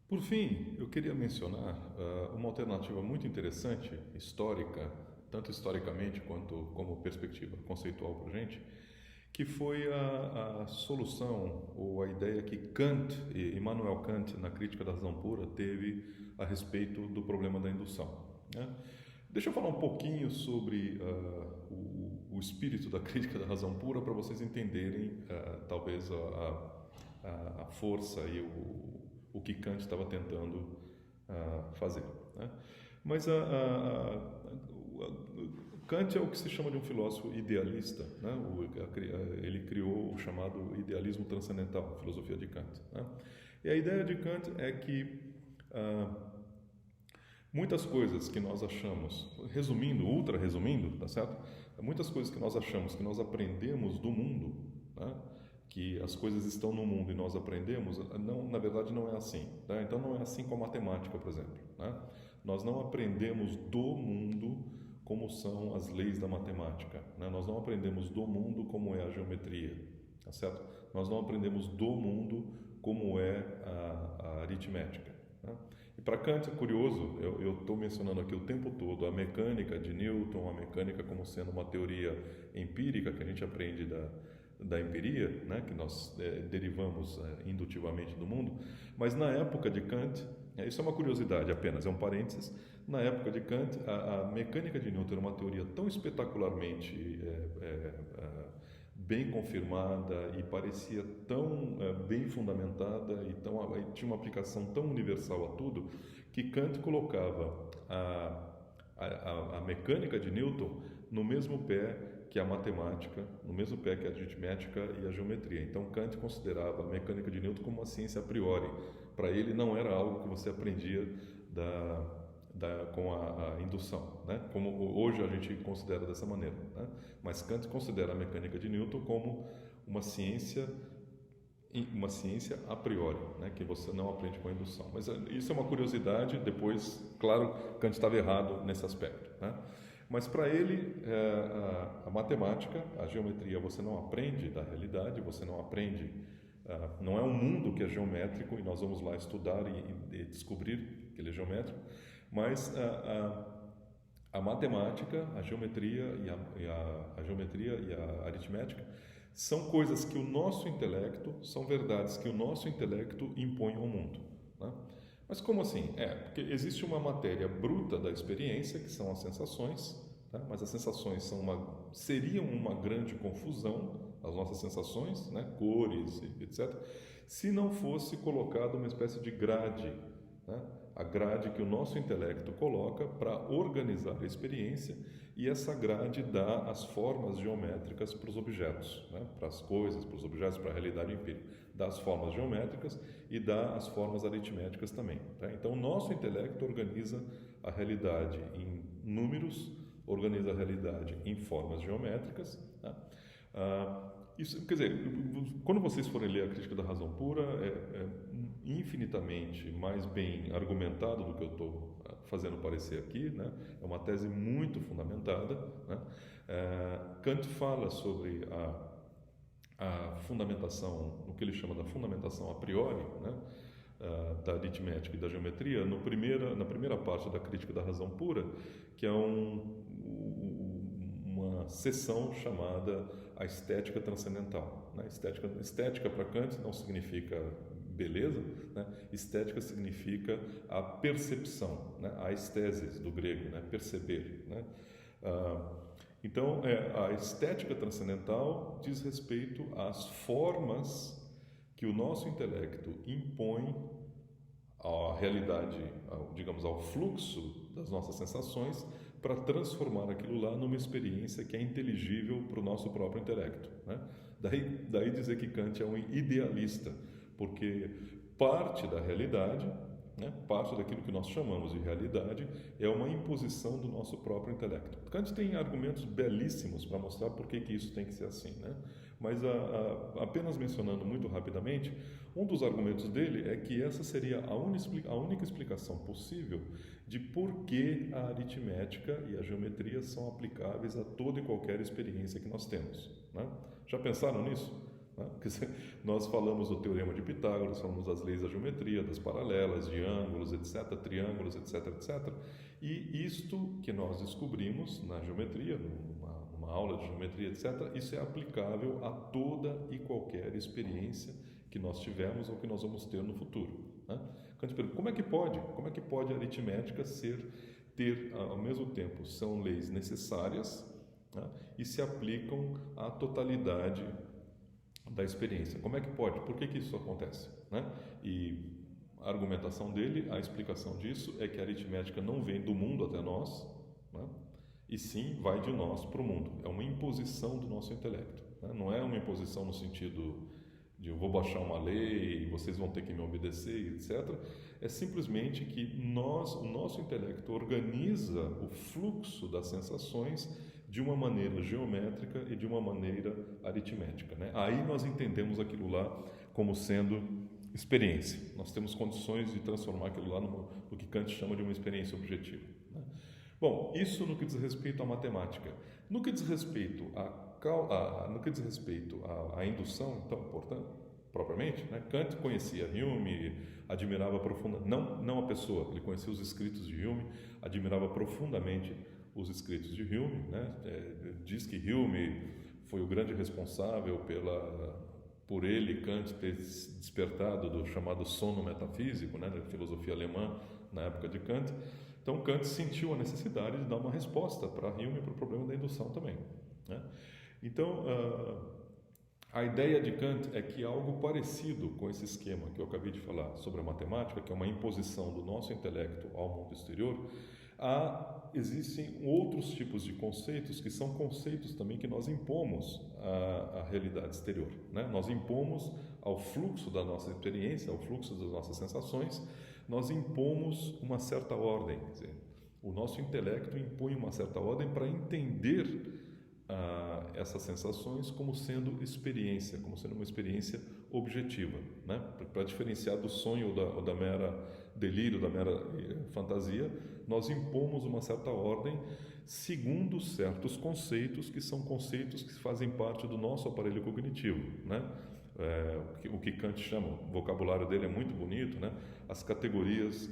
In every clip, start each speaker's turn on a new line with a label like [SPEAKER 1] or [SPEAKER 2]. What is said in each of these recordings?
[SPEAKER 1] Por fim, eu queria mencionar uma alternativa muito interessante, histórica, tanto historicamente quanto como perspectiva conceitual para a gente, que foi a solução ou a ideia que Kant, Immanuel Kant, na Crítica da Razão Pura, teve a respeito do problema da indução. Né? Deixa eu falar um pouquinho sobre o espírito da Crítica da Razão Pura para vocês entenderem talvez a força e o que Kant estava tentando fazer. Né? Mas Kant é o que se chama de um filósofo idealista. Né? Ele criou o chamado idealismo transcendental, a filosofia de Kant. Né? E a ideia de Kant é que muitas coisas que nós achamos, resumindo, ultra resumindo, tá certo? Muitas coisas que nós achamos que nós aprendemos do mundo, né? Que as coisas estão no mundo e nós aprendemos, não, na verdade não é assim. Tá? Então não é assim com a matemática, por exemplo. Né? Nós não aprendemos do mundo como são as leis da matemática. Né? Nós não aprendemos do mundo como é a geometria, tá certo? Nós não aprendemos do mundo como é a aritmética. Né? E para Kant é curioso, eu estou mencionando aqui o tempo todo a mecânica de Newton, a mecânica como sendo uma teoria empírica que a gente aprende da empiria, né, que nós derivamos indutivamente do mundo, mas na época de Kant, isso é uma curiosidade apenas, é um parênteses, na época de Kant, a mecânica de Newton era uma teoria tão espetacularmente bem confirmada e parecia tão bem fundamentada e tinha uma aplicação tão universal a tudo, que Kant colocava a mecânica de Newton no mesmo pé que a matemática, no mesmo pé que a aritmética e a geometria. Então Kant considerava a mecânica de Newton como uma ciência a priori. Para ele não era algo que você aprendia com a indução, né? Como hoje a gente considera dessa maneira. Né? Mas Kant considera a mecânica de Newton como uma ciência a priori, né, que você não aprende com a indução. Mas isso é uma curiosidade, depois, claro, Kant estava errado nesse aspecto. Né? Mas para ele, a matemática, a geometria, você não aprende da realidade, você não aprende, não é um mundo que é geométrico e nós vamos lá estudar e descobrir que ele é geométrico, mas a matemática, a geometria a geometria e a aritmética são coisas que o nosso intelecto, são verdades que o nosso intelecto impõe ao mundo. Né? Mas como assim? Porque existe uma matéria bruta da experiência, que são as sensações, tá? Mas as sensações seriam uma grande confusão, as nossas sensações, né? Cores, etc., se não fosse colocada uma espécie de grade, né? A grade que o nosso intelecto coloca para organizar a experiência, e essa grade dá as formas geométricas para os objetos, né? Para as coisas, para os objetos, para a realidade empírica. Dá as formas geométricas e dá as formas aritméticas também. Tá? Então, o nosso intelecto organiza a realidade em números, organiza a realidade em formas geométricas. Tá? Isso, quer dizer, quando vocês forem ler a Crítica da Razão Pura, é infinitamente mais bem argumentado do que eu estou fazendo parecer aqui, né? É uma tese muito fundamentada. Né? Kant fala sobre a fundamentação, o que ele chama da fundamentação a priori, né? Da aritmética e da geometria, na primeira parte da Crítica da Razão Pura, que é uma seção chamada a estética transcendental. Né? Estética para Kant não significa beleza, né? Estética significa a percepção, né? A estesis do grego, né? Perceber. Né? Então, a estética transcendental diz respeito às formas que o nosso intelecto impõe à realidade, digamos, ao fluxo das nossas sensações, para transformar aquilo lá numa experiência que é inteligível para o nosso próprio intelecto. Né? Daí dizer que Kant é um idealista, porque parte da realidade, né, parte daquilo que nós chamamos de realidade, é uma imposição do nosso próprio intelecto. Kant tem argumentos belíssimos para mostrar por que isso tem que ser assim, né? Mas apenas mencionando muito rapidamente, um dos argumentos dele é que essa seria a única explicação possível de por que a aritmética e a geometria são aplicáveis a toda e qualquer experiência que nós temos. Né? Já pensaram nisso? né? Nós falamos do Teorema de Pitágoras, falamos das leis da geometria, das paralelas, de ângulos, etc., triângulos, etc., etc. E isto que nós descobrimos na geometria, numa aula de geometria, etc., isso é aplicável a toda e qualquer experiência que nós tivemos ou que nós vamos ter no futuro, né? Kant pergunta, como é que pode? Como é que pode a aritmética ter, ao mesmo tempo, são leis necessárias, né, e se aplicam à totalidade da experiência? Como é que pode? Por que isso acontece, né? E a argumentação dele, a explicação disso é que a aritmética não vem do mundo até nós, né, e sim vai de nós para o mundo. É uma imposição do nosso intelecto, né? Não é uma imposição no sentido de eu vou baixar uma lei e vocês vão ter que me obedecer, etc. É simplesmente que o nosso intelecto organiza o fluxo das sensações de uma maneira geométrica e de uma maneira aritmética, né? Aí nós entendemos aquilo lá como sendo experiência. Nós temos condições de transformar aquilo lá no que Kant chama de uma experiência objetiva, né? Bom, isso no que diz respeito à matemática. No que diz respeito à indução, então, portanto, propriamente, né, Kant conhecia Hume, admirava profundamente, não a pessoa, ele conhecia os escritos de Hume, admirava profundamente os escritos de Hume, né? Diz que Hume foi o grande responsável por ele, Kant, ter despertado do chamado sono metafísico, né, da filosofia alemã na época de Kant. Então, Kant sentiu a necessidade de dar uma resposta para Hume para o problema da indução também, né? Então, a ideia de Kant é que algo parecido com esse esquema que eu acabei de falar sobre a matemática, que é uma imposição do nosso intelecto ao mundo exterior, existem outros tipos de conceitos que são conceitos também que nós impomos à realidade exterior, né? Nós impomos ao fluxo da nossa experiência, ao fluxo das nossas sensações, nós impomos uma certa ordem, quer dizer, o nosso intelecto impõe uma certa ordem para entender essas sensações como sendo experiência, como sendo uma experiência objetiva, né? Para diferenciar do sonho ou da mera delírio, da mera fantasia, nós impomos uma certa ordem segundo certos conceitos que são conceitos que fazem parte do nosso aparelho cognitivo, né? O que Kant chama, o vocabulário dele é muito bonito, né? As categorias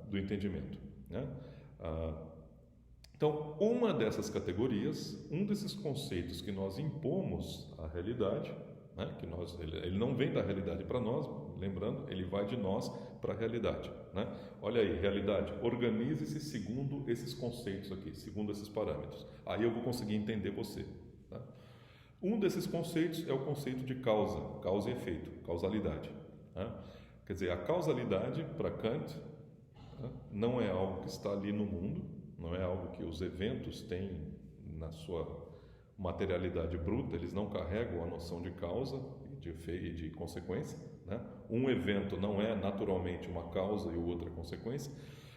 [SPEAKER 1] do entendimento, né? Então, uma dessas categorias, um desses conceitos que nós impomos à realidade, né, ele não vem da realidade para nós, lembrando, ele vai de nós para a realidade, né? Olha aí, realidade, organize-se segundo esses conceitos aqui, segundo esses parâmetros. Aí eu vou conseguir entender você, tá? Um desses conceitos é o conceito de causa e efeito, causalidade, né? Quer dizer, a causalidade para Kant, né, não é algo que está ali no mundo, não é algo que os eventos têm na sua materialidade bruta, eles não carregam a noção de causa, de efeito e de consequência, né? Um evento não é naturalmente uma causa e o outro é consequência,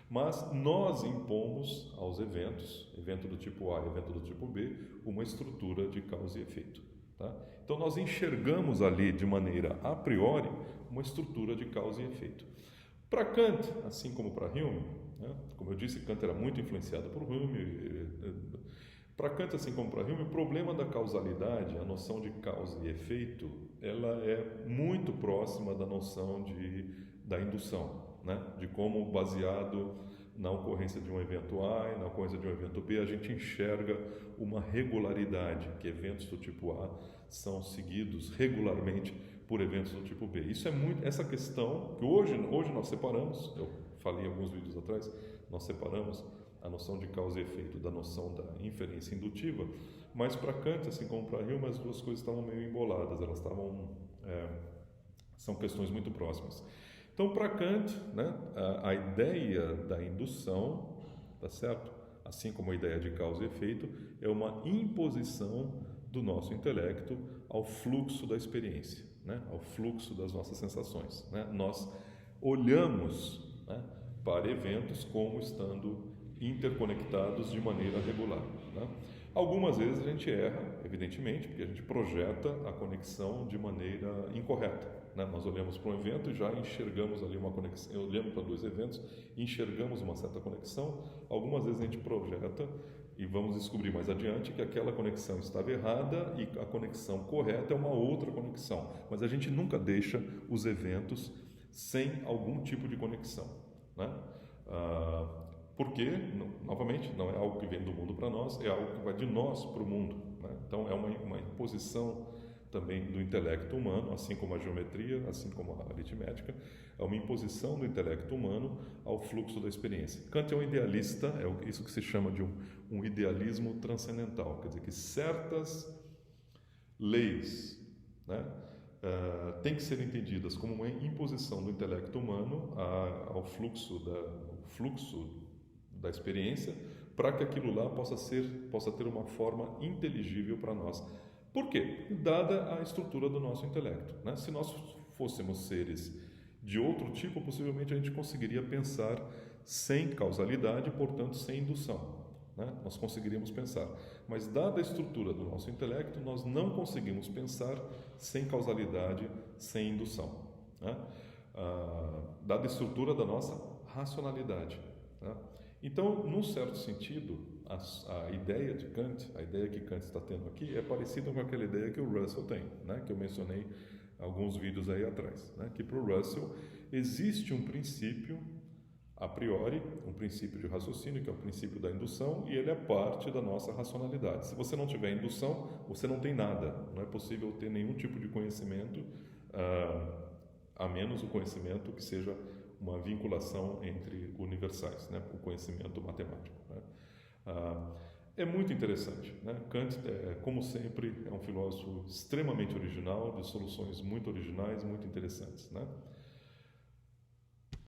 [SPEAKER 1] mas nós impomos aos eventos, evento do tipo A e evento do tipo B, uma estrutura de causa e efeito, tá? Então nós enxergamos ali de maneira a priori uma estrutura de causa e efeito. Para Kant, assim como para Hume, né? Como eu disse, Kant era muito influenciado por Hume. Para Kant, assim como para Hume, o problema da causalidade, a noção de causa e efeito, ela é muito próxima da noção da indução, né? De como, baseado na ocorrência de um evento A e na ocorrência de um evento B, a gente enxerga uma regularidade, que eventos do tipo A são seguidos regularmente por eventos do tipo B. Isso é muito, essa questão que hoje nós separamos, eu falei alguns vídeos atrás, nós separamos a noção de causa e efeito da noção da inferência indutiva, mas para Kant, assim como para Hume, as duas coisas estavam meio emboladas, elas são questões muito próximas. Então, para Kant, né, a ideia da indução, tá certo? Assim como a ideia de causa e efeito, é uma imposição do nosso intelecto ao fluxo da experiência, né, ao fluxo das nossas sensações, né? Nós olhamos, né, para eventos como estando interconectados de maneira regular, né? Algumas vezes a gente erra, evidentemente, porque a gente projeta a conexão de maneira incorreta, né? Nós olhamos para um evento e já enxergamos ali uma conexão, olhamos para dois eventos e enxergamos uma certa conexão. Algumas vezes a gente projeta E vamos descobrir mais adiante que aquela conexão estava errada e a conexão correta é uma outra conexão. Mas a gente nunca deixa os eventos sem algum tipo de conexão, né? Porque, novamente, não é algo que vem do mundo para nós, é algo que vai de nós para o mundo, né? Então, é uma imposição também do intelecto humano, assim como a geometria, assim como a aritmética, é uma imposição do intelecto humano ao fluxo da experiência. Kant é um idealista, é isso que se chama de um idealismo transcendental, quer dizer que certas leis, né, têm que ser entendidas como uma imposição do intelecto humano ao fluxo da experiência, para que aquilo lá possa ter uma forma inteligível para nós. Por quê? Dada a estrutura do nosso intelecto, né? Se nós fôssemos seres de outro tipo, possivelmente a gente conseguiria pensar sem causalidade, portanto sem indução, né? Nós conseguiríamos pensar. Mas dada a estrutura do nosso intelecto, nós não conseguimos pensar sem causalidade, sem indução, né? Dada a estrutura da nossa racionalidade, né? Então, num certo sentido, a ideia de Kant, a ideia que Kant está tendo aqui, é parecida com aquela ideia que o Russell tem, né? Que eu mencionei alguns vídeos aí atrás, né? Que para o Russell existe um princípio a priori, um princípio de raciocínio, que é o princípio da indução, e ele é parte da nossa racionalidade. Se você não tiver indução, você não tem nada. Não é possível ter nenhum tipo de conhecimento, a menos o conhecimento que seja uma vinculação entre universais, né? O conhecimento matemático, né? É muito interessante, né? Kant, como sempre, é um filósofo extremamente original, de soluções muito originais, muito interessantes, né?